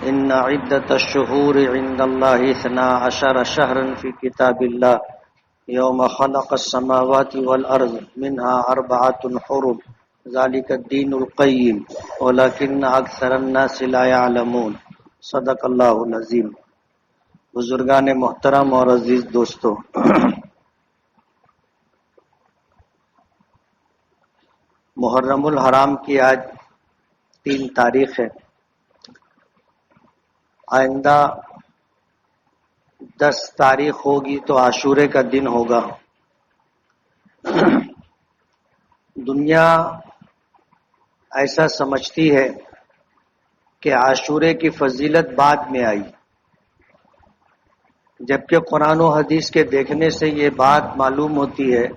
إن عدة الشهور عند الله 12 شهرا في كتاب الله يوم خلق السماوات والأرض منها 4 حرم ذلك الدين القيم ولكن أكثر الناس لا يعلمون صدق اللہ العظیم۔ بزرگان محترم اور عزیز دوستو، محرم الحرام کی آج 3 تاریخ ہے۔ آئندہ 10 تاریخ ہوگی تو عاشورے کا دن ہوگا۔ دنیا ایسا سمجھتی ہے کہ عاشورے کی فضیلت بعد میں آئی، جبکہ قرآن و حدیث کے دیکھنے سے یہ بات معلوم ہوتی ہے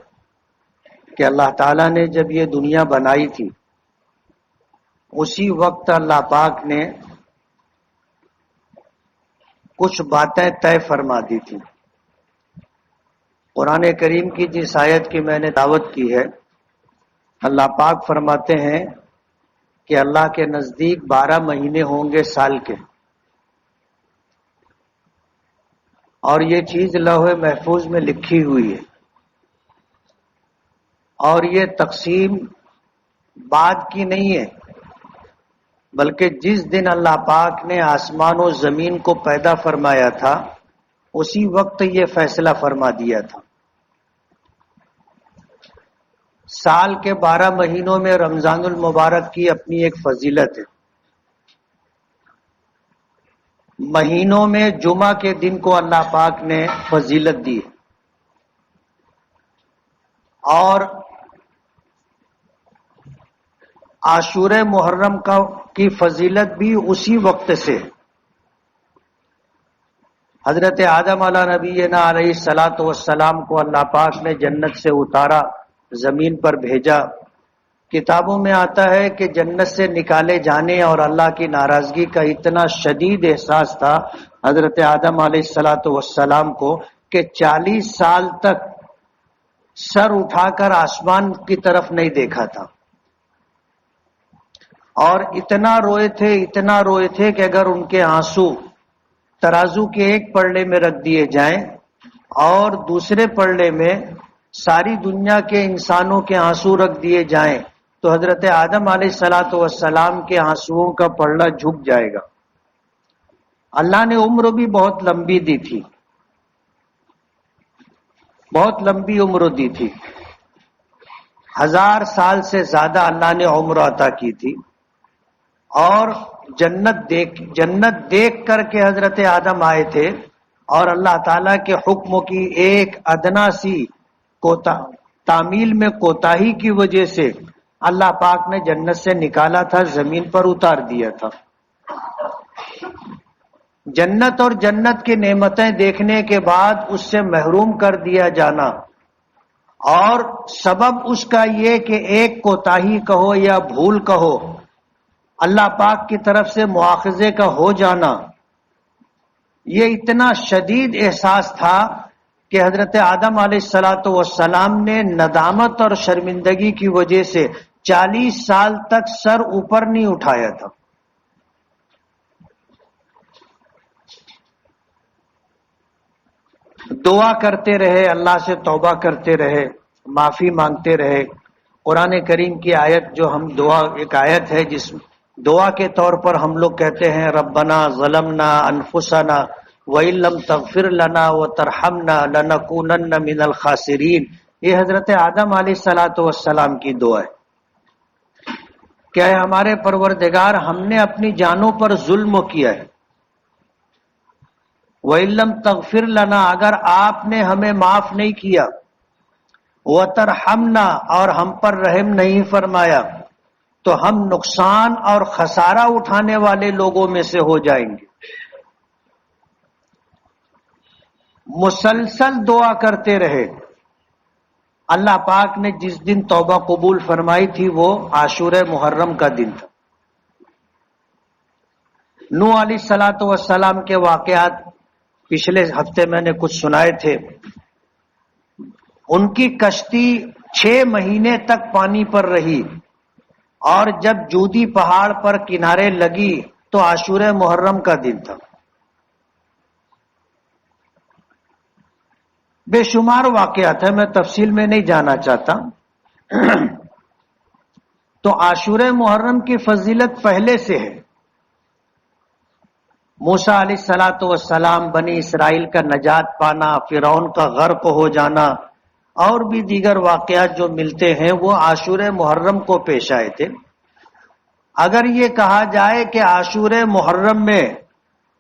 کہ اللہ تعالیٰ نے جب یہ دنیا بنائی تھی اسی وقت اللہ پاک نے کچھ باتیں طے فرما دی تھی۔ قرآن کریم کی جس آیت کی میں نے دعوت کی ہے، اللہ پاک فرماتے ہیں کہ اللہ کے نزدیک 12 مہینے ہوں گے سال کے، اور یہ چیز لوح محفوظ میں لکھی ہوئی ہے، اور یہ تقسیم بعد کی نہیں ہے، بلکہ جس دن اللہ پاک نے آسمان و زمین کو پیدا فرمایا تھا اسی وقت یہ فیصلہ فرما دیا تھا۔ سال کے 12 مہینوں میں رمضان المبارک کی اپنی ایک فضیلت ہے۔ مہینوں میں جمعہ کے دن کو اللہ پاک نے فضیلت دی، اور عاشورہ محرم کی فضیلت بھی اسی وقت سے۔ حضرت آدم علیہ نبینا علیہ الصلاۃ والسلام کو اللہ پاک نے جنت سے اتارا، زمین پر بھیجا۔ کتابوں میں آتا ہے کہ جنت سے نکالے جانے اور اللہ کی ناراضگی کا اتنا شدید احساس تھا حضرت آدم علیہ الصلاۃ والسلام کو کہ 40 سال تک سر اٹھا کر آسمان کی طرف نہیں دیکھا تھا، اور اتنا روئے تھے کہ اگر ان کے آنسو ترازو کے ایک پلڑے میں رکھ دیے جائیں اور دوسرے پلڑے میں ساری دنیا کے انسانوں کے آنسو رکھ دیے جائیں تو حضرت آدم علیہ الصلاۃ والسلام کے آنسوؤں کا پلڑا جھک جائے گا۔ اللہ نے عمر بھی بہت لمبی دی تھی، بہت لمبی عمر دی تھی، 1000 سال سے زیادہ اللہ نے عمر عطا کی تھی، اور جنت دیکھ کر کے حضرت آدم آئے تھے، اور اللہ تعالیٰ کے حکم کی ایک ادنا سی تعمیل میں کوتاہی کی وجہ سے اللہ پاک نے جنت سے نکالا تھا، زمین پر اتار دیا تھا۔ جنت اور جنت کی نعمتیں دیکھنے کے بعد اس سے محروم کر دیا جانا، اور سبب اس کا یہ کہ ایک کوتاہی کہو یا بھول کہو، اللہ پاک کی طرف سے مواخذے کا ہو جانا، یہ اتنا شدید احساس تھا کہ حضرت آدم علیہ الصلاۃ والسلام نے ندامت اور شرمندگی کی وجہ سے 40 سال تک سر اوپر نہیں اٹھایا تھا۔ دعا کرتے رہے، اللہ سے توبہ کرتے رہے، معافی مانگتے رہے۔ قرآن کریم کی آیت جو ہم ایک آیت ہے جس دعا کے طور پر ہم لوگ کہتے ہیں ربنا ظلمنا انفسنا وَإِن لَّمْ تَغْفِرْ لَنَا وَتَرْحَمْنَا لَنَكُونَنَّ مِنَ الْخَاسِرِينَ، یہ حضرت آدم علیہ الصلاۃ والسلام کی دعا ہے کہ اے ہمارے پروردگار، ہم نے اپنی جانوں پر ظلم کیا ہے، وَإِن لَّمْ تَغْفِرْ لَنَا، اگر آپ نے ہمیں معاف نہیں کیا، وَتَرْحَمْنَا، اور ہم پر رحم نہیں فرمایا، تو ہم نقصان اور خسارہ اٹھانے والے لوگوں میں سے ہو جائیں گے۔ مسلسل دعا کرتے رہے۔ اللہ پاک نے جس دن توبہ قبول فرمائی تھی وہ عاشورہ محرم کا دن تھا۔ نوح علیہ الصلاۃ والسلام کے واقعات پچھلے ہفتے میں نے کچھ سنائے تھے۔ ان کی کشتی 6 مہینے تک پانی پر رہی، اور جب جودی پہاڑ پر کنارے لگی تو عاشورہ محرم کا دن تھا. بے شمار واقعات ہیں، میں تفصیل میں نہیں جانا چاہتا. تو عاشورہ محرم کی فضیلت پہلے سے ہے. موسیٰ علیہ الصلوۃ والسلام، بنی اسرائیل کا نجات پانا، فرعون کا غرق ہو جانا اور بھی دیگر واقعات جو ملتے ہیں وہ عاشورہ محرم کو پیش آئے تھے. اگر یہ کہا جائے کہ عاشورہ محرم میں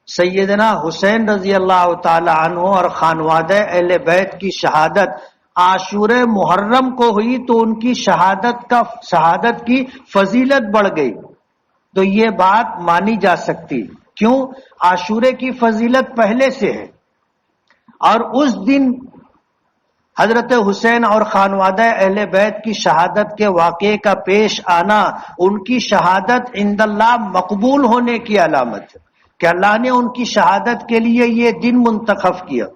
سیدنا حسین رضی اللہ تعالی عنہ اور خانوادہ اہل بیت کی شہادت عاشورہ محرم کو ہوئی تو ان کی شہادت کی فضیلت بڑھ گئی، تو یہ بات مانی جا سکتی. کیوں؟ عاشورے کی فضیلت پہلے سے ہے، اور اس دن حضرت حسین اور خانوادہ اہل بیت کی شہادت کے واقعے کا پیش آنا ان کی شہادت عند اللہ مقبول ہونے کی علامت ہے کہ اللہ نے ان کی شہادت کے لیے یہ دن منتخب کیا،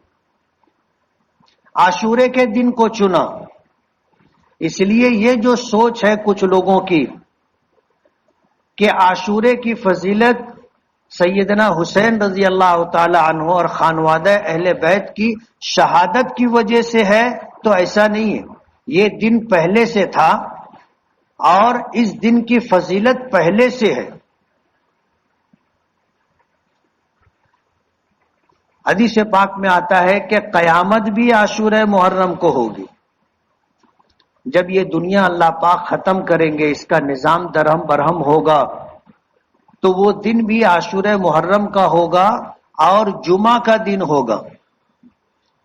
عاشورے کے دن کو چنا. اس لیے یہ جو سوچ ہے کچھ لوگوں کی کہ عاشورے کی فضیلت سیدنا حسین رضی اللہ تعالی عنہ اور خانوادہ اہل بیت کی شہادت کی وجہ سے ہے، تو ایسا نہیں ہے. یہ دن پہلے سے تھا اور اس دن کی فضیلت پہلے سے ہے. حدیث پاک میں آتا ہے کہ قیامت بھی عاشورہ محرم کو ہوگی. جب یہ دنیا اللہ پاک ختم کریں گے، اس کا نظام درہم برہم ہوگا، تو وہ دن بھی عاشورہ محرم کا ہوگا اور جمعہ کا دن ہوگا.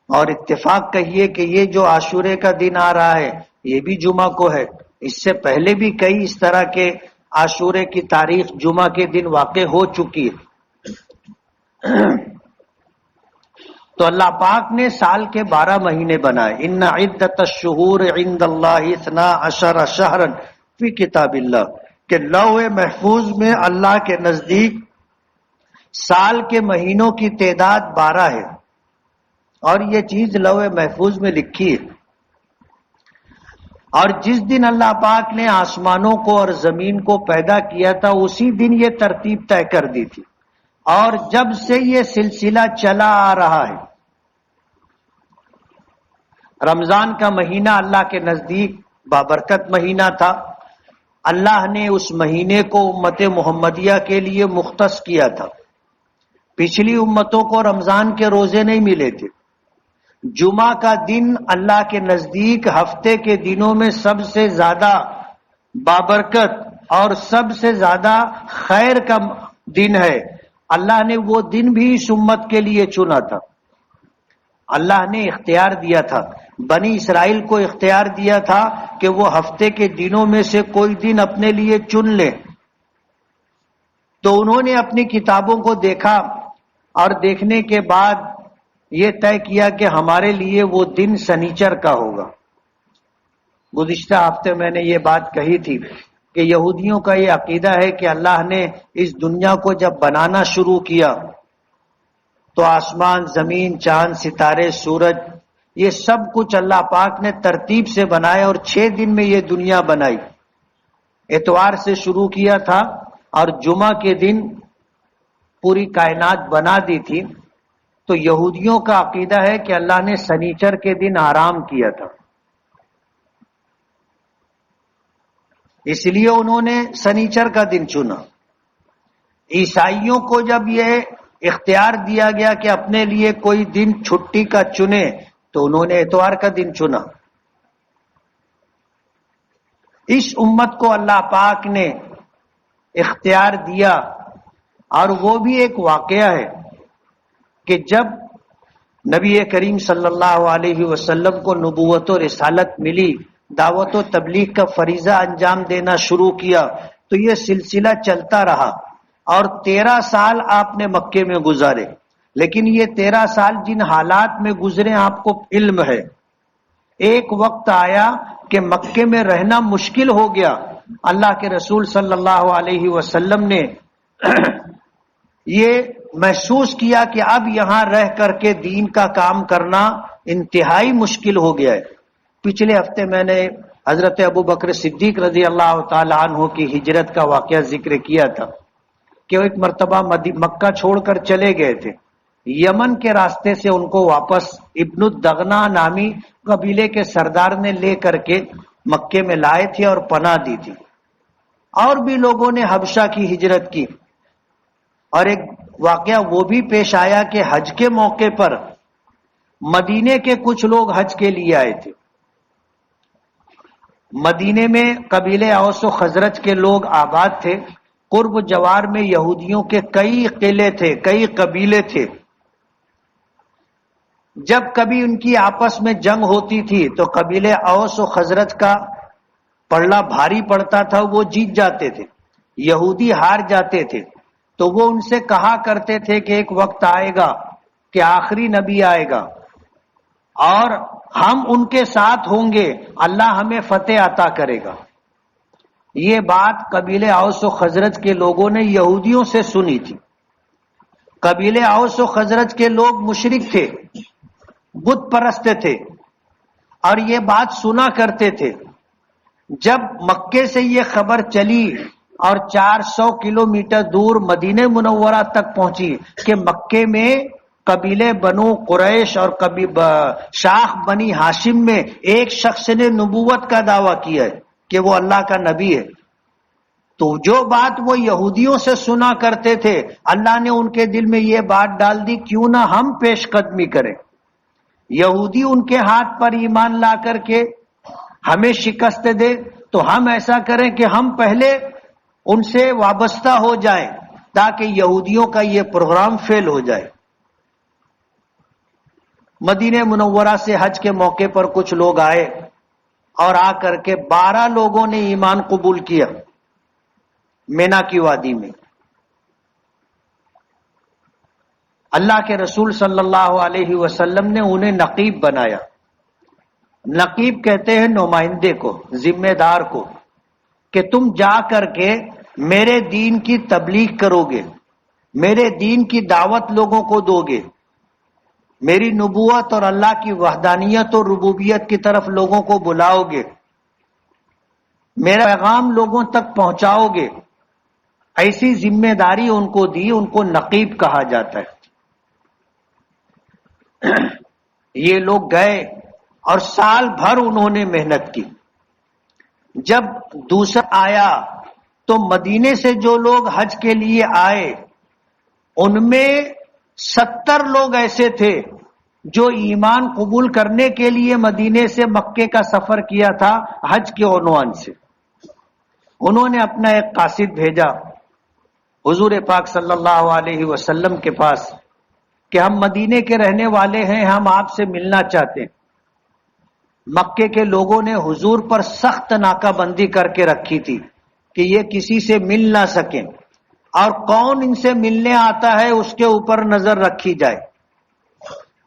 اور اتفاق کہیے کہ یہ جو عاشورے کا دن آ رہا ہے یہ بھی جمعہ کو ہے. اس سے پہلے بھی کئی اس طرح کے عاشورے کی تاریخ جمعہ کے دن واقع ہو چکی ہے. تو اللہ پاک نے سال کے 12 مہینے بنائے. ان عدت الشہور عند اللہ 12 شہرا فی کتاب اللہ، کہ لوح محفوظ میں اللہ کے نزدیک سال کے مہینوں کی تعداد 12 ہے، اور یہ چیز لوح محفوظ میں لکھی ہے. اور جس دن اللہ پاک نے آسمانوں کو اور زمین کو پیدا کیا تھا اسی دن یہ ترتیب طے کر دی تھی، اور جب سے یہ سلسلہ چلا آ رہا ہے. رمضان کا مہینہ اللہ کے نزدیک بابرکت مہینہ تھا. اللہ نے اس مہینے کو امت محمدیہ کے لیے مختص کیا تھا. پچھلی امتوں کو رمضان کے روزے نہیں ملے تھے. جمعہ کا دن اللہ کے نزدیک ہفتے کے دنوں میں سب سے زیادہ بابرکت اور سب سے زیادہ خیر کا دن ہے. اللہ نے وہ دن بھی اس امت کے لیے چنا تھا. اللہ نے اختیار دیا تھا، بنی اسرائیل کو اختیار دیا تھا کہ وہ ہفتے کے دنوں میں سے کوئی دن اپنے لیے چن لے. تو انہوں نے اپنی کتابوں کو دیکھا اور دیکھنے کے بعد یہ طے کیا کہ ہمارے لیے وہ دن سنیچر کا ہوگا. گزشتہ ہفتے میں نے یہ بات کہی تھی کہ یہودیوں کا یہ عقیدہ ہے کہ اللہ نے اس دنیا کو جب بنانا شروع کیا تو آسمان، زمین، چاند، ستارے، سورج، یہ سب کچھ اللہ پاک نے ترتیب سے بنایا اور 6 دن میں یہ دنیا بنائی. اتوار سے شروع کیا تھا اور جمعہ کے دن پوری کائنات بنا دی تھی. تو یہودیوں کا عقیدہ ہے کہ اللہ نے سنیچر کے دن آرام کیا تھا، اس لیے انہوں نے سنیچر کا دن چنا. عیسائیوں کو جب یہ اختیار دیا گیا کہ اپنے لیے کوئی دن چھٹی کا چنے تو انہوں نے اتوار کا دن چنا. اس امت کو اللہ پاک نے اختیار دیا، اور وہ بھی ایک واقعہ ہے کہ جب نبی کریم صلی اللہ علیہ وسلم کو نبوت و رسالت ملی، دعوت و تبلیغ کا فریضہ انجام دینا شروع کیا، تو یہ سلسلہ چلتا رہا اور 13 سال آپ نے مکے میں گزارے. لیکن یہ 13 سال جن حالات میں گزرے آپ کو علم ہے. ایک وقت آیا کہ مکے میں رہنا مشکل ہو گیا. اللہ کے رسول صلی اللہ علیہ وسلم نے یہ محسوس کیا کہ اب یہاں رہ کر کے دین کا کام کرنا انتہائی مشکل ہو گیا ہے. پچھلے ہفتے میں نے حضرت ابو بکر صدیق رضی اللہ تعالی عنہ کی ہجرت کا واقعہ ذکر کیا تھا کہ وہ ایک مرتبہ مکہ چھوڑ کر چلے گئے تھے، یمن کے راستے سے ان کو واپس ابن الدغنا نامی قبیلے کے سردار نے لے کر کے مکے میں لائے تھے اور پناہ دی تھی۔ اور بھی لوگوں نے حبشہ کی ہجرت کی، اور ایک واقعہ وہ بھی پیش آیا کہ حج کے موقع پر مدینے کے کچھ لوگ حج کے لیے آئے تھے۔ مدینے میں قبیلے اوس و خزرج کے لوگ آباد تھے، قرب جوار میں یہودیوں کے کئی قلعے تھے، کئی قبیلے تھے۔ جب کبھی ان کی آپس میں جنگ ہوتی تھی تو قبیلے اوس و خزرج کا پلڑا بھاری پڑتا تھا، وہ جیت جاتے تھے، یہودی ہار جاتے تھے۔ تو وہ ان سے کہا کرتے تھے کہ ایک وقت آئے گا کہ آخری نبی آئے گا اور ہم ان کے ساتھ ہوں گے، اللہ ہمیں فتح عطا کرے گا۔ یہ بات قبیلے اوس و خزرج کے لوگوں نے یہودیوں سے سنی تھی۔ قبیلے اوس و خزرج کے لوگ مشرک تھے، بت پرست تھے، اور یہ بات سنا کرتے تھے۔ جب مکے سے یہ خبر چلی اور 400 کلومیٹر دور مدینہ منورہ تک پہنچی کہ مکے میں قبیلے بنو قریش اور شاخ بنی ہاشم میں ایک شخص نے نبوت کا دعویٰ کیا ہے کہ وہ اللہ کا نبی ہے، تو جو بات وہ یہودیوں سے سنا کرتے تھے، اللہ نے ان کے دل میں یہ بات ڈال دی، کیوں نہ ہم پیش قدمی کریں، یہودی ان کے ہاتھ پر ایمان لا کر کے ہمیں شکست دے، تو ہم ایسا کریں کہ ہم پہلے ان سے وابستہ ہو جائیں تاکہ یہودیوں کا یہ پروگرام فیل ہو جائے۔ مدینہ منورہ سے حج کے موقع پر کچھ لوگ آئے اور آ کر کے 12 لوگوں نے ایمان قبول کیا مینا کی وادی میں۔ اللہ کے رسول صلی اللہ علیہ وسلم نے انہیں نقیب بنایا۔ نقیب کہتے ہیں نمائندے کو، ذمہ دار کو، کہ تم جا کر کے میرے دین کی تبلیغ کرو گے، میرے دین کی دعوت لوگوں کو دو گے، میری نبوت اور اللہ کی وحدانیت اور ربوبیت کی طرف لوگوں کو بلاؤ گے، میرا پیغام لوگوں تک پہنچاؤ گے۔ ایسی ذمہ داری ان کو دی، ان کو نقیب کہا جاتا ہے۔ یہ لوگ گئے اور سال بھر انہوں نے محنت کی۔ جب دوسرا آیا تو مدینے سے جو لوگ حج کے لیے آئے ان میں 70 لوگ ایسے تھے جو ایمان قبول کرنے کے لیے مدینے سے مکے کا سفر کیا تھا حج کے عنوان سے۔ انہوں نے اپنا ایک قاصد بھیجا حضور پاک صلی اللہ علیہ وسلم کے پاس کہ ہم مدینے کے رہنے والے ہیں، ہم آپ سے ملنا چاہتے ہیں۔ مکے کے لوگوں نے حضور پر سخت ناکہ بندی کر کے رکھی تھی کہ یہ کسی سے مل نہ سکیں، اور کون ان سے ملنے آتا ہے اس کے اوپر نظر رکھی جائے۔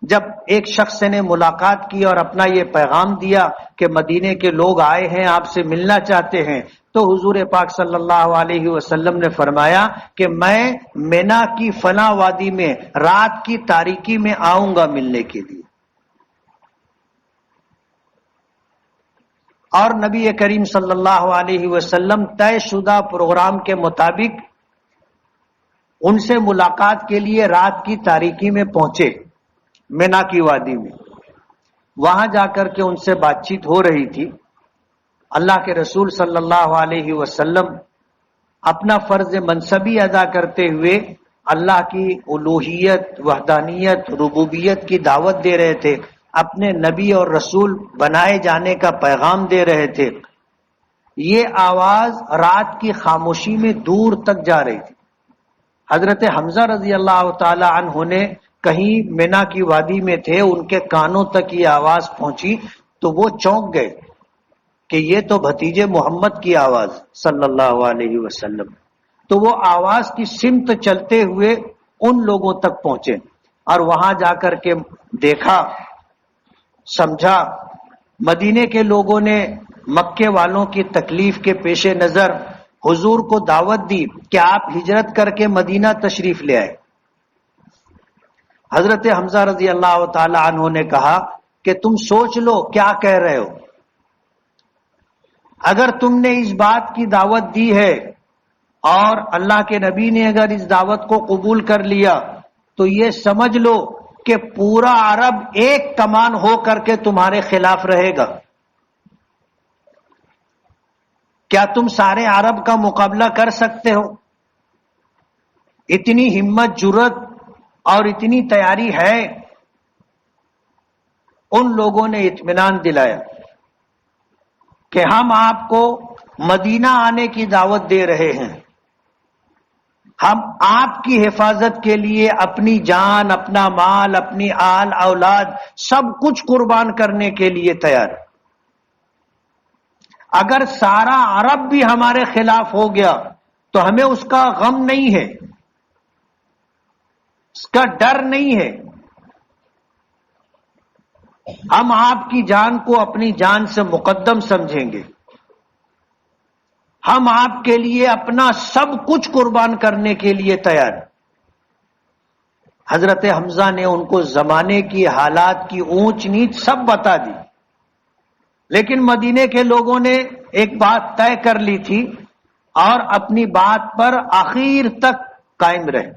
جب ایک شخص نے ملاقات کی اور اپنا یہ پیغام دیا کہ مدینے کے لوگ آئے ہیں، آپ سے ملنا چاہتے ہیں، تو حضور پاک صلی اللہ علیہ وسلم نے فرمایا کہ میں مینا کی فلاں وادی میں رات کی تاریکی میں آؤں گا ملنے کے لیے۔ اور نبی کریم صلی اللہ علیہ وسلم طے شدہ پروگرام کے مطابق ان سے ملاقات کے لیے رات کی تاریکی میں پہنچے مینا کی وادی میں۔ وہاں جا کر کے ان سے بات چیت ہو رہی تھی۔ اللہ کے رسول صلی اللہ علیہ وسلم اپنا فرض منصبی ادا کرتے ہوئے اللہ کی الوہیت، وحدانیت، ربوبیت کی دعوت دے رہے تھے، اپنے نبی اور رسول بنائے جانے کا پیغام دے رہے تھے۔ یہ آواز رات کی خاموشی میں دور تک جا رہی تھی۔ حضرت حمزہ رضی اللہ تعالی عنہ نے کہیں مینا کی وادی میں تھے، ان کے کانوں تک یہ آواز پہنچی تو وہ چونک گئے کہ یہ تو بھتیجے محمد کی آواز صلی اللہ علیہ وسلم۔ تو وہ آواز کی سمت چلتے ہوئے ان لوگوں تک پہنچے اور وہاں جا کر کے دیکھا، سمجھا۔ مدینے کے لوگوں نے مکے والوں کی تکلیف کے پیش نظر حضور کو دعوت دی کہ آپ ہجرت کر کے مدینہ تشریف لے آئے۔ حضرت حمزہ رضی اللہ تعالی عنہ نے کہا کہ تم سوچ لو کیا کہہ رہے ہو۔ اگر تم نے اس بات کی دعوت دی ہے اور اللہ کے نبی نے اگر اس دعوت کو قبول کر لیا تو یہ سمجھ لو کہ پورا عرب ایک کمان ہو کر کے تمہارے خلاف رہے گا۔ کیا تم سارے عرب کا مقابلہ کر سکتے ہو؟ اتنی ہمت جرت اور اتنی تیاری ہے؟ ان لوگوں نے اطمینان دلایا کہ ہم آپ کو مدینہ آنے کی دعوت دے رہے ہیں، ہم آپ کی حفاظت کے لیے اپنی جان، اپنا مال، اپنی آل اولاد سب کچھ قربان کرنے کے لیے تیار۔ اگر سارا عرب بھی ہمارے خلاف ہو گیا تو ہمیں اس کا غم نہیں ہے، اس کا ڈر نہیں ہے۔ ہم آپ کی جان کو اپنی جان سے مقدم سمجھیں گے، ہم آپ کے لیے اپنا سب کچھ قربان کرنے کے لیے تیار۔ حضرت حمزہ نے ان کو زمانے کی حالات کی اونچ نیچ سب بتا دی، لیکن مدینے کے لوگوں نے ایک بات طے کر لی تھی اور اپنی بات پر آخر تک قائم رہے۔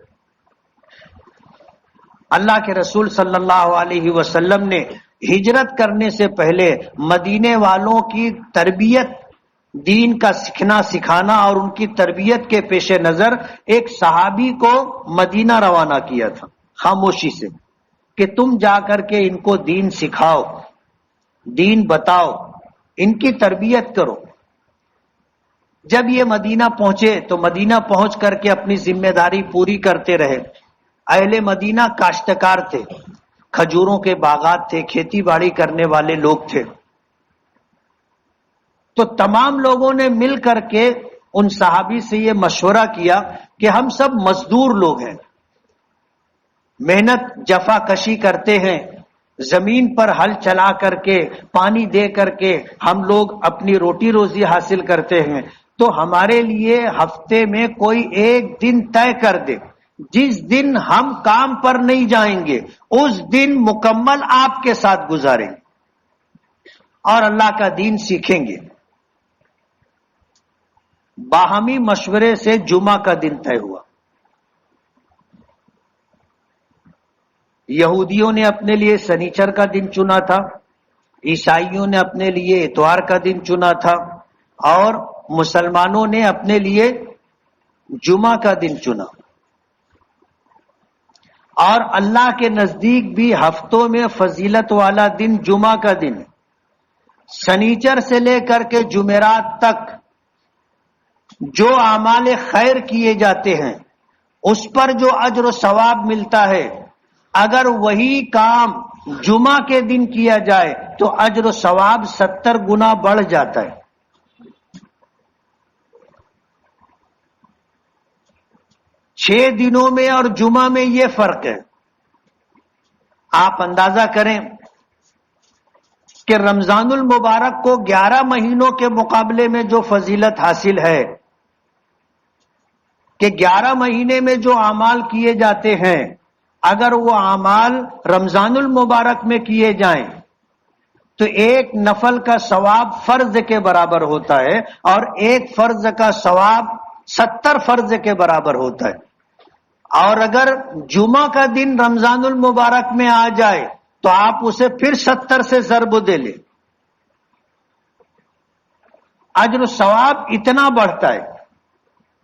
اللہ کے رسول صلی اللہ علیہ وسلم نے ہجرت کرنے سے پہلے مدینے والوں کی تربیت، دین کا سکھانا اور ان کی تربیت کے پیش نظر ایک صحابی کو مدینہ روانہ کیا تھا خاموشی سے، کہ تم جا کر کے ان کو دین سکھاؤ، دین بتاؤ، ان کی تربیت کرو۔ جب یہ مدینہ پہنچے تو مدینہ پہنچ کر کے اپنی ذمہ داری پوری کرتے رہے۔ اہل مدینہ کاشتکار تھے، کھجوروں کے باغات تھے، کھیتی باڑی کرنے والے لوگ تھے۔ تو تمام لوگوں نے مل کر کے ان صحابی سے یہ مشورہ کیا کہ ہم سب مزدور لوگ ہیں، محنت جفا کشی کرتے ہیں، زمین پر ہل چلا کر کے پانی دے کر کے ہم لوگ اپنی روٹی روزی حاصل کرتے ہیں، تو ہمارے لیے ہفتے میں کوئی ایک دن طے کر دے، جس دن ہم کام پر نہیں جائیں گے اس دن مکمل آپ کے ساتھ گزاریں گے اور اللہ کا دین سیکھیں گے۔ باہمی مشورے سے جمعہ کا دن طے ہوا۔ یہودیوں نے اپنے لیے سنیچر کا دن چنا تھا، عیسائیوں نے اپنے لیے اتوار کا دن چنا تھا، اور مسلمانوں نے اپنے لیے جمعہ کا دن چنا۔ اور اللہ کے نزدیک بھی ہفتوں میں فضیلت والا دن جمعہ کا دن ہے۔ سنیچر سے لے کر کے جمعرات تک جو اعمال خیر کیے جاتے ہیں اس پر جو اجر و ثواب ملتا ہے، اگر وہی کام جمعہ کے دن کیا جائے تو اجر و ثواب 70 گنا بڑھ جاتا ہے۔ 6 دنوں میں اور جمعہ میں یہ فرق ہے۔ آپ اندازہ کریں کہ رمضان المبارک کو 11 مہینوں کے مقابلے میں جو فضیلت حاصل ہے، کہ 11 مہینے میں جو اعمال کیے جاتے ہیں اگر وہ اعمال رمضان المبارک میں کیے جائیں تو ایک نفل کا ثواب فرض کے برابر ہوتا ہے، اور ایک فرض کا ثواب 70 فرض کے برابر ہوتا ہے۔ اور اگر جمعہ کا دن رمضان المبارک میں آ جائے تو آپ اسے پھر 70 سے ضرب دے لیں، اجر و ثواب اتنا بڑھتا ہے۔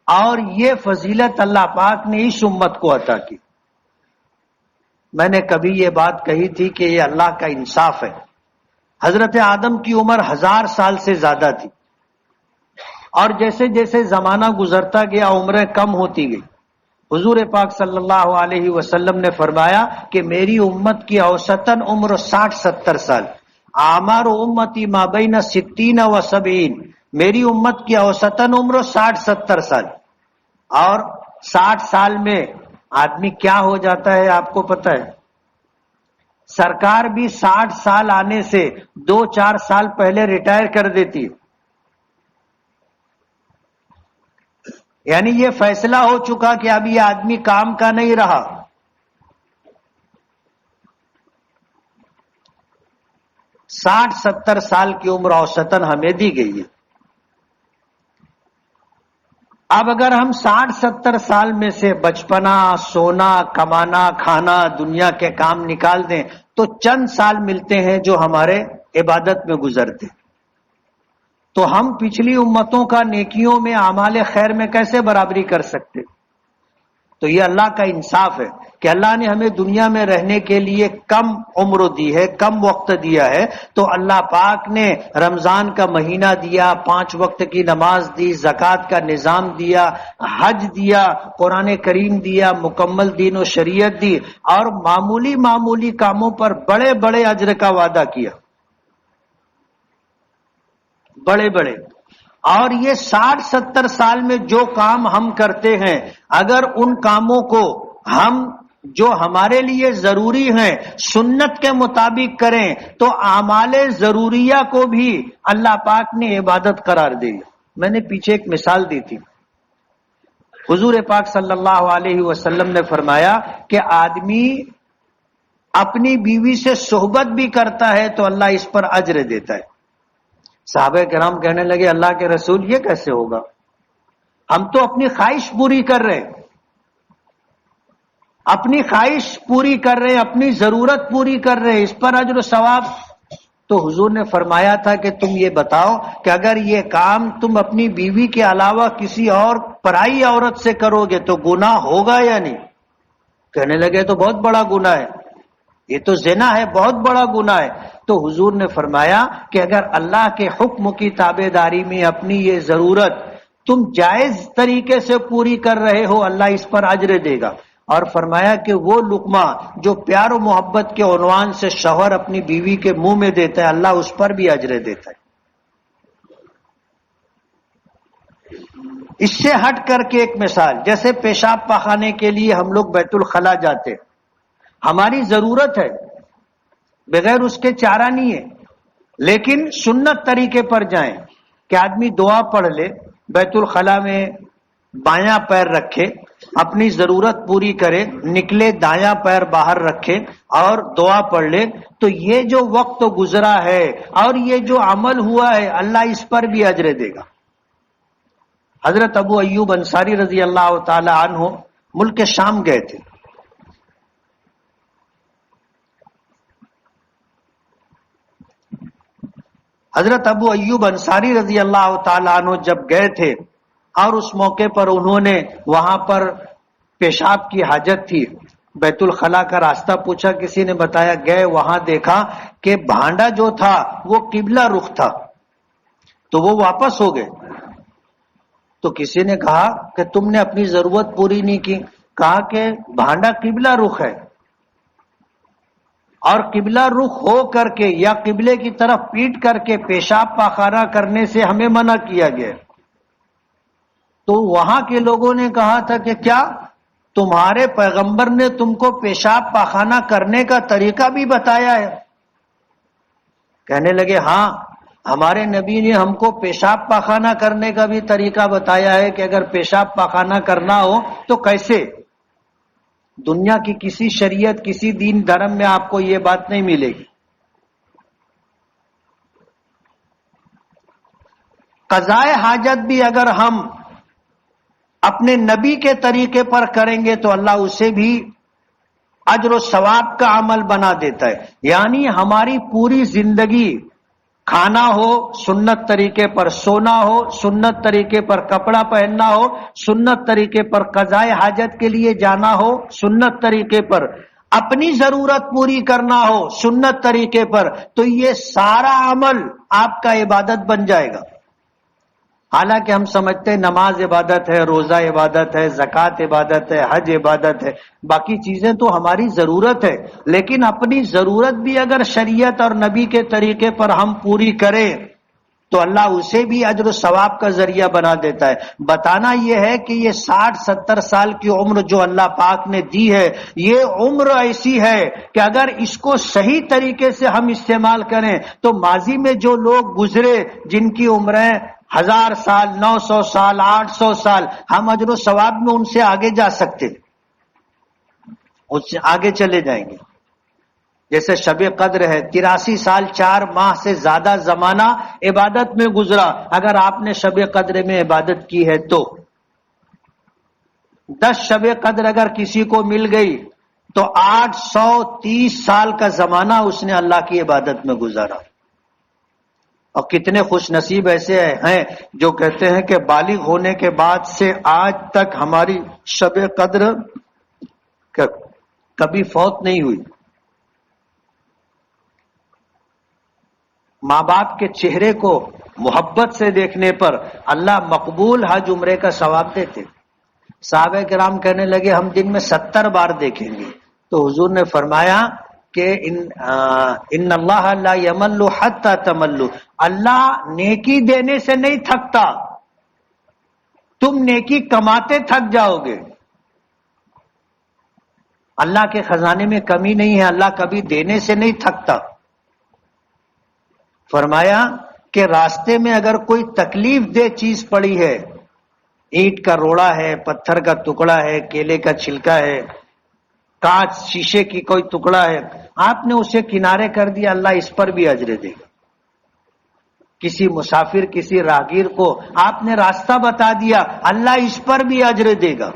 اور یہ فضیلت اللہ پاک نے اس امت کو عطا کی۔ میں نے کبھی یہ بات کہی تھی کہ یہ اللہ کا انصاف ہے۔ حضرت آدم کی عمر 1000 سال سے زیادہ تھی، اور جیسے جیسے زمانہ گزرتا گیا عمریں کم ہوتی گئی۔ حضور پاک صلی اللہ علیہ وسلم نے فرمایا کہ میری امت کی اوسطاً عمر 60-70 سال، اعمار امتی ما بین 60 و 70، میری امت کی اوسطاً عمر 60-70 سال۔ اور 60 سال میں آدمی کیا ہو جاتا ہے آپ کو پتہ ہے؟ سرکار بھی 60 سال آنے سے 2-4 سال پہلے ریٹائر کر دیتی ہے۔ یعنی یہ فیصلہ ہو چکا کہ اب یہ آدمی کام کا نہیں رہا۔ 60-70 سال کی عمر اوسطاً ہمیں دی گئی ہے۔ اب اگر ہم 60-70 سال میں سے بچپنا، سونا، کمانا، کھانا، دنیا کے کام نکال دیں تو چند سال ملتے ہیں جو ہمارے عبادت میں گزرتے، تو ہم پچھلی امتوں کا نیکیوں میں، اعمال خیر میں کیسے برابری کر سکتے؟ تو یہ اللہ کا انصاف ہے کہ اللہ نے ہمیں دنیا میں رہنے کے لیے کم عمر دی ہے، کم وقت دیا ہے، تو اللہ پاک نے رمضان کا مہینہ دیا، 5 وقت کی نماز دی، زکوٰۃ کا نظام دیا، حج دیا، قرآن کریم دیا، مکمل دین و شریعت دی، اور معمولی معمولی کاموں پر بڑے بڑے اجر کا وعدہ کیا، بڑے بڑے۔ اور یہ 60-70 سال میں جو کام ہم کرتے ہیں، اگر ان کاموں کو ہم جو ہمارے لیے ضروری ہیں سنت کے مطابق کریں تو اعمال ضروریہ کو بھی اللہ پاک نے عبادت قرار دے گا۔ میں نے پیچھے ایک مثال دی تھی، حضور پاک صلی اللہ علیہ وسلم نے فرمایا کہ آدمی اپنی بیوی سے صحبت بھی کرتا ہے تو اللہ اس پر اجر دیتا ہے۔ صحابہ کرام کہنے لگے اللہ کے رسول یہ کیسے ہوگا؟ ہم تو اپنی خواہش پوری کر رہے ہیں، اپنی خواہش پوری کر رہے ہیں، اپنی ضرورت پوری کر رہے ہیں، اس پر اجر و ثواب؟ تو حضور نے فرمایا تھا کہ تم یہ بتاؤ کہ اگر یہ کام تم اپنی بیوی کے علاوہ کسی اور پرائی عورت سے کرو گے تو گناہ ہوگا یا نہیں؟ کہنے لگے تو بہت بڑا گناہ ہے، یہ تو زنا ہے، بہت بڑا گناہ ہے۔ تو حضور نے فرمایا کہ اگر اللہ کے حکم کی تابع داری میں اپنی یہ ضرورت تم جائز طریقے سے پوری کر رہے ہو اللہ اس پر اجر دے گا۔ اور فرمایا کہ وہ لقمہ جو پیار و محبت کے عنوان سے شوہر اپنی بیوی کے منہ میں دیتا ہے اللہ اس پر بھی اجر دیتا ہے۔ اس سے ہٹ کر کے ایک مثال، جیسے پیشاب پخانے کے لیے ہم لوگ بیت الخلا جاتے، ہماری ضرورت ہے، بغیر اس کے چارہ نہیں ہے، لیکن سنت طریقے پر جائیں کہ آدمی دعا پڑھ لے، بیت الخلا میں بایاں پیر رکھے، اپنی ضرورت پوری کرے، نکلے دایاں پیر باہر رکھے اور دعا پڑھ لے، تو یہ جو وقت گزرا ہے اور یہ جو عمل ہوا ہے اللہ اس پر بھی اجر دے گا۔ حضرت ابو ایوب انصاری رضی اللہ تعالی عنہ ملک شام گئے تھے، حضرت ابو ایوب انصاری رضی اللہ تعالیٰ عنہ جب گئے تھے اور اس موقع پر انہوں نے وہاں پر پیشاب کی حاجت تھی، بیت الخلا کا راستہ پوچھا، کسی نے بتایا، گئے وہاں دیکھا کہ بھانڈا جو تھا وہ قبلہ رخ تھا، تو وہ واپس ہو گئے۔ تو کسی نے کہا کہ تم نے اپنی ضرورت پوری نہیں کی، کہا کہ بھانڈا قبلہ رخ ہے اور قبلہ رخ ہو کر کے یا قبلے کی طرف پیٹ کر کے پیشاب پاخانہ کرنے سے ہمیں منع کیا گیا۔ تو وہاں کے لوگوں نے کہا تھا کہ کیا تمہارے پیغمبر نے تم کو پیشاب پاخانہ کرنے کا طریقہ بھی بتایا ہے؟ کہنے لگے ہاں، ہمارے نبی نے ہم کو پیشاب پاخانہ کرنے کا بھی طریقہ بتایا ہے کہ اگر پیشاب پاخانہ کرنا ہو تو کیسے؟ دنیا کی کسی شریعت، کسی دین دھرم میں آپ کو یہ بات نہیں ملے گی۔ قضائے حاجت بھی اگر ہم اپنے نبی کے طریقے پر کریں گے تو اللہ اسے بھی اجر و ثواب کا عمل بنا دیتا ہے۔ یعنی ہماری پوری زندگی، کھانا ہو سنت طریقے پر، سونا ہو سنت طریقے پر، کپڑا پہننا ہو سنت طریقے پر، قضائے حاجت کے لیے جانا ہو سنت طریقے پر، اپنی ضرورت پوری کرنا ہو سنت طریقے پر، تو یہ سارا عمل آپ کا عبادت بن جائے گا۔ حالانکہ ہم سمجھتے ہیں نماز عبادت ہے، روزہ عبادت ہے، زکوٰۃ عبادت ہے، حج عبادت ہے، باقی چیزیں تو ہماری ضرورت ہے، لیکن اپنی ضرورت بھی اگر شریعت اور نبی کے طریقے پر ہم پوری کریں تو اللہ اسے بھی اجر و ثواب کا ذریعہ بنا دیتا ہے۔ بتانا یہ ہے کہ یہ 60-70 سال کی عمر جو اللہ پاک نے دی ہے، یہ عمر ایسی ہے کہ اگر اس کو صحیح طریقے سے ہم استعمال کریں تو ماضی میں جو لوگ گزرے جن کی عمریں 1000 سال، 900 سال، 800 سال، ہم اجر و ثواب میں ان سے آگے جا سکتے، اس سے آگے چلے جائیں گے۔ جیسے شب قدر ہے، 83 سال 4 ماہ سے زیادہ زمانہ عبادت میں گزرا، اگر آپ نے شب قدر میں عبادت کی ہے تو 10 شب قدر اگر کسی کو مل گئی تو 830 سال کا زمانہ اس نے اللہ کی عبادت میں گزارا. اور کتنے خوش نصیب ایسے ہیں جو کہتے ہیں کہ بالغ ہونے کے بعد سے آج تک ہماری شب قدر کبھی فوت نہیں ہوئی. ماں باپ کے چہرے کو محبت سے دیکھنے پر اللہ مقبول حج عمرے کا ثواب دیتے. صحابہ کرام کہنے لگے ہم دن میں 70 بار دیکھیں گے. تو حضور نے فرمایا کہ ان اللہ لا یمل حتی تملو، اللہ نیکی دینے سے نہیں تھکتا، تم نیکی کماتے تھک جاؤ گے. اللہ کے خزانے میں کمی نہیں ہے، اللہ کبھی دینے سے نہیں تھکتا. فرمایا کہ راستے میں اگر کوئی تکلیف دہ چیز پڑی ہے، اینٹ کا روڑا ہے، پتھر کا ٹکڑا ہے، کیلے کا چھلکا ہے، کانچ شیشے کی کوئی ٹکڑا ہے، آپ نے اسے کنارے کر دیا، اللہ اس پر بھی اجر دے گا. کسی مسافر، کسی راہگیر کو آپ نے راستہ بتا دیا، اللہ اس پر بھی اجر دے گا.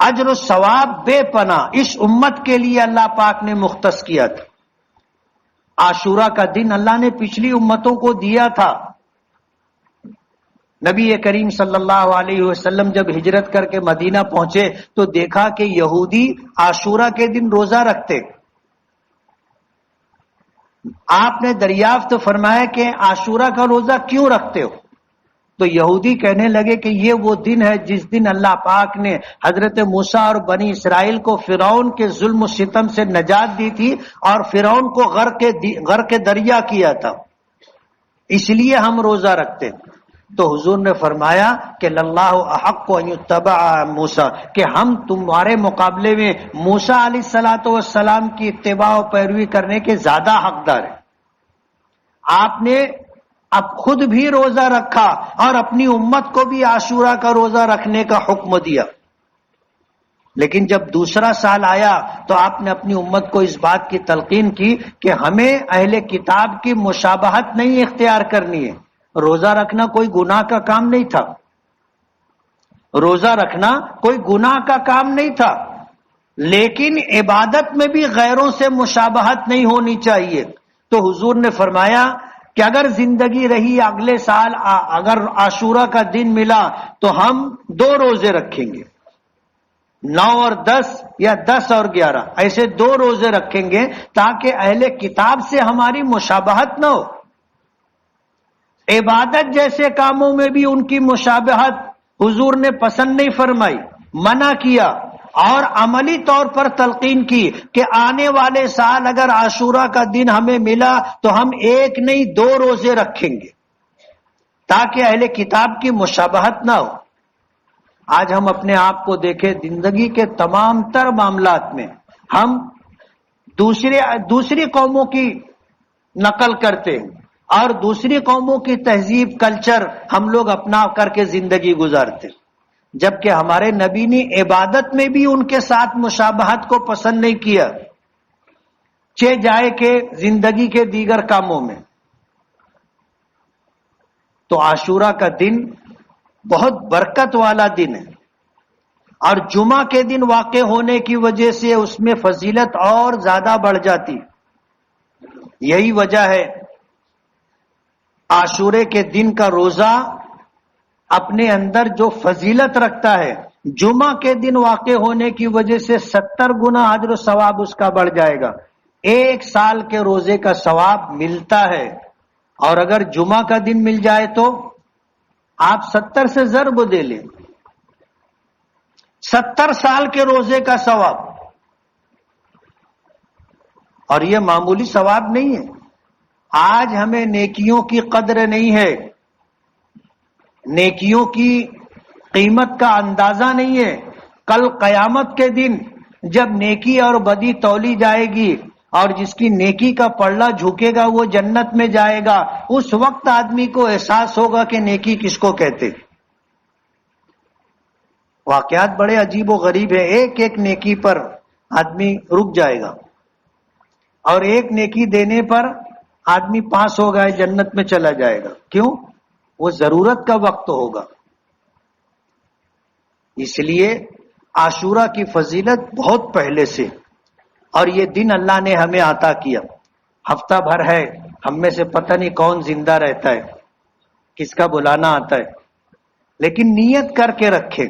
اجر و ثواب بے پناہ اس امت کے لیے اللہ پاک نے مختص کیا تھا. عاشورہ کا دن اللہ نے پچھلی امتوں کو دیا تھا. نبی کریم صلی اللہ علیہ وسلم جب ہجرت کر کے مدینہ پہنچے تو دیکھا کہ یہودی عاشورہ کے دن روزہ رکھتے. آپ نے دریافت فرمایا کہ عاشورہ کا روزہ کیوں رکھتے ہو؟ تو یہودی کہنے لگے کہ یہ وہ دن ہے جس دن اللہ پاک نے حضرت موسیٰ اور بنی اسرائیل کو فرعون کے ظلم و ستم سے نجات دی تھی اور فرعون کو غرق دریا کیا تھا، اس لیے ہم روزہ رکھتے. تو حضور نے فرمایا کہ للہ احق ان یتبع موسیٰ، کہ ہم تمہارے مقابلے میں موسیٰ علیہ الصلوۃ والسلام کی اتباع و پیروی کرنے کے زیادہ حقدار ہیں. آپ نے اب خود بھی روزہ رکھا اور اپنی امت کو بھی عاشورہ کا روزہ رکھنے کا حکم دیا. لیکن جب دوسرا سال آیا تو آپ نے اپنی امت کو اس بات کی تلقین کی کہ ہمیں اہل کتاب کی مشابہت نہیں اختیار کرنی ہے. روزہ رکھنا کوئی گناہ کا کام نہیں تھا، روزہ رکھنا کوئی گناہ کا کام نہیں تھا، لیکن عبادت میں بھی غیروں سے مشابہت نہیں ہونی چاہیے. تو حضور نے فرمایا کہ اگر زندگی رہی اگلے سال اگر عاشورہ کا دن ملا تو ہم 2 روزے رکھیں گے، 9 اور 10 یا 10 اور 11، ایسے 2 روزے رکھیں گے تاکہ اہل کتاب سے ہماری مشابہت نہ ہو. عبادت جیسے کاموں میں بھی ان کی مشابہت حضور نے پسند نہیں فرمائی، منع کیا اور عملی طور پر تلقین کی کہ آنے والے سال اگر عاشورہ کا دن ہمیں ملا تو ہم 1 نہیں 2 روزے رکھیں گے تاکہ اہل کتاب کی مشابہت نہ ہو. آج ہم اپنے آپ کو دیکھیں، زندگی کے تمام تر معاملات میں ہم دوسری قوموں کی نقل کرتے ہیں اور دوسری قوموں کی تہذیب کلچر ہم لوگ اپنا کر کے زندگی گزارتے، جبکہ ہمارے نبی نے عبادت میں بھی ان کے ساتھ مشابہت کو پسند نہیں کیا، چہ جائے کہ زندگی کے دیگر کاموں میں. تو عاشورہ کا دن بہت برکت والا دن ہے اور جمعہ کے دن واقع ہونے کی وجہ سے اس میں فضیلت اور زیادہ بڑھ جاتی. یہی وجہ ہے عاشورے کے دن کا روزہ اپنے اندر جو فضیلت رکھتا ہے، جمعہ کے دن واقع ہونے کی وجہ سے 70 گنا اجر و ثواب اس کا بڑھ جائے گا. 1 سال کے روزے کا ثواب ملتا ہے، اور اگر جمعہ کا دن مل جائے تو آپ 70 سے ضرب دے لیں، 70 سال کے روزے کا ثواب. اور یہ معمولی ثواب نہیں ہے. آج ہمیں نیکیوں کی قدر نہیں ہے، نیکیوں کی قیمت کا اندازہ نہیں ہے. کل قیامت کے دن جب نیکی اور بدی تولی جائے گی اور جس کی نیکی کا پلڑا جھکے گا وہ جنت میں جائے گا، اس وقت آدمی کو احساس ہوگا کہ نیکی کس کو کہتے. واقعات بڑے عجیب و غریب ہیں. ایک نیکی پر آدمی رک جائے گا اور ایک نیکی دینے پر آدمی پاس ہو گئے، جنت میں چلا جائے گا. کیوں؟ وہ ضرورت کا وقت ہوگا. اس لیے عاشورہ کی فضیلت بہت پہلے سے، اور یہ دن اللہ نے ہمیں عطا کیا. ہفتہ بھر ہے، ہم میں سے پتہ نہیں کون زندہ رہتا ہے، کس کا بلانا آتا ہے، لیکن نیت کر کے رکھیں،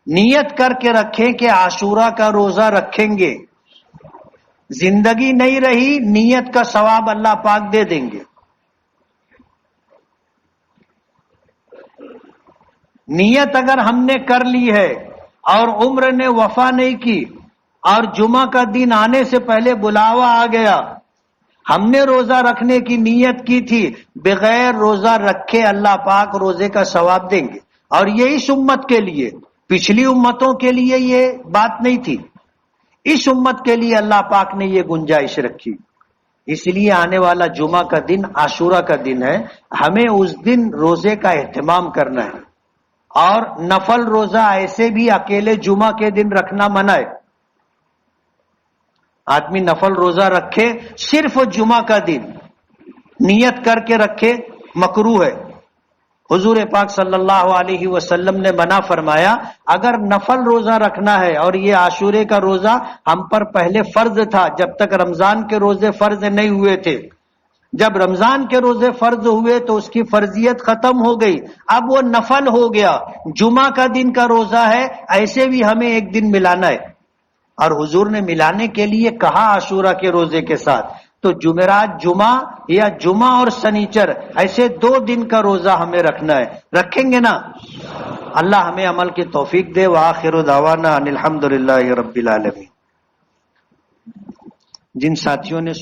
نیت کر کے رکھیں کہ عاشورہ کا روزہ رکھیں گے. زندگی نہیں رہی، نیت کا ثواب اللہ پاک دے دیں گے. نیت اگر ہم نے کر لی ہے اور عمر نے وفا نہیں کی اور جمعہ کا دن آنے سے پہلے بلاوا آ گیا، ہم نے روزہ رکھنے کی نیت کی تھی، بغیر روزہ رکھے اللہ پاک روزے کا ثواب دیں گے. اور یہ اس امت کے لیے، پچھلی امتوں کے لیے یہ بات نہیں تھی، اس امت کے لیے اللہ پاک نے یہ گنجائش رکھی. اس لیے آنے والا جمعہ کا دن عاشورہ کا دن ہے، ہمیں اس دن روزے کا اہتمام کرنا ہے. اور نفل روزہ ایسے بھی اکیلے جمعہ کے دن رکھنا منع ہے. آدمی نفل روزہ رکھے صرف جمعہ کا دن، نیت کر کے رکھے، مکروہ ہے. حضور پاک صلی اللہ علیہ وسلم نے منع فرمایا، اگر نفل روزہ رکھنا ہے، اور یہ عاشورے کا روزہ ہم پر پہلے فرض تھا جب تک رمضان کے روزے فرض نہیں ہوئے تھے. جب رمضان کے روزے فرض ہوئے تو اس کی فرضیت ختم ہو گئی، اب وہ نفل ہو گیا. جمعہ کا دن کا روزہ ہے، ایسے بھی ہمیں ایک دن ملانا ہے. اور حضور نے ملانے کے لیے کہا عاشورہ کے روزے کے ساتھ، تو جمعرات جمعہ یا جمعہ اور سنیچر، ایسے 2 دن کا روزہ ہمیں رکھنا ہے. رکھیں گے نا؟ اللہ ہمیں عمل کی توفیق دے. وآخر دعوانا ان الحمدللہ رب العالمین. جن ساتھیوں نے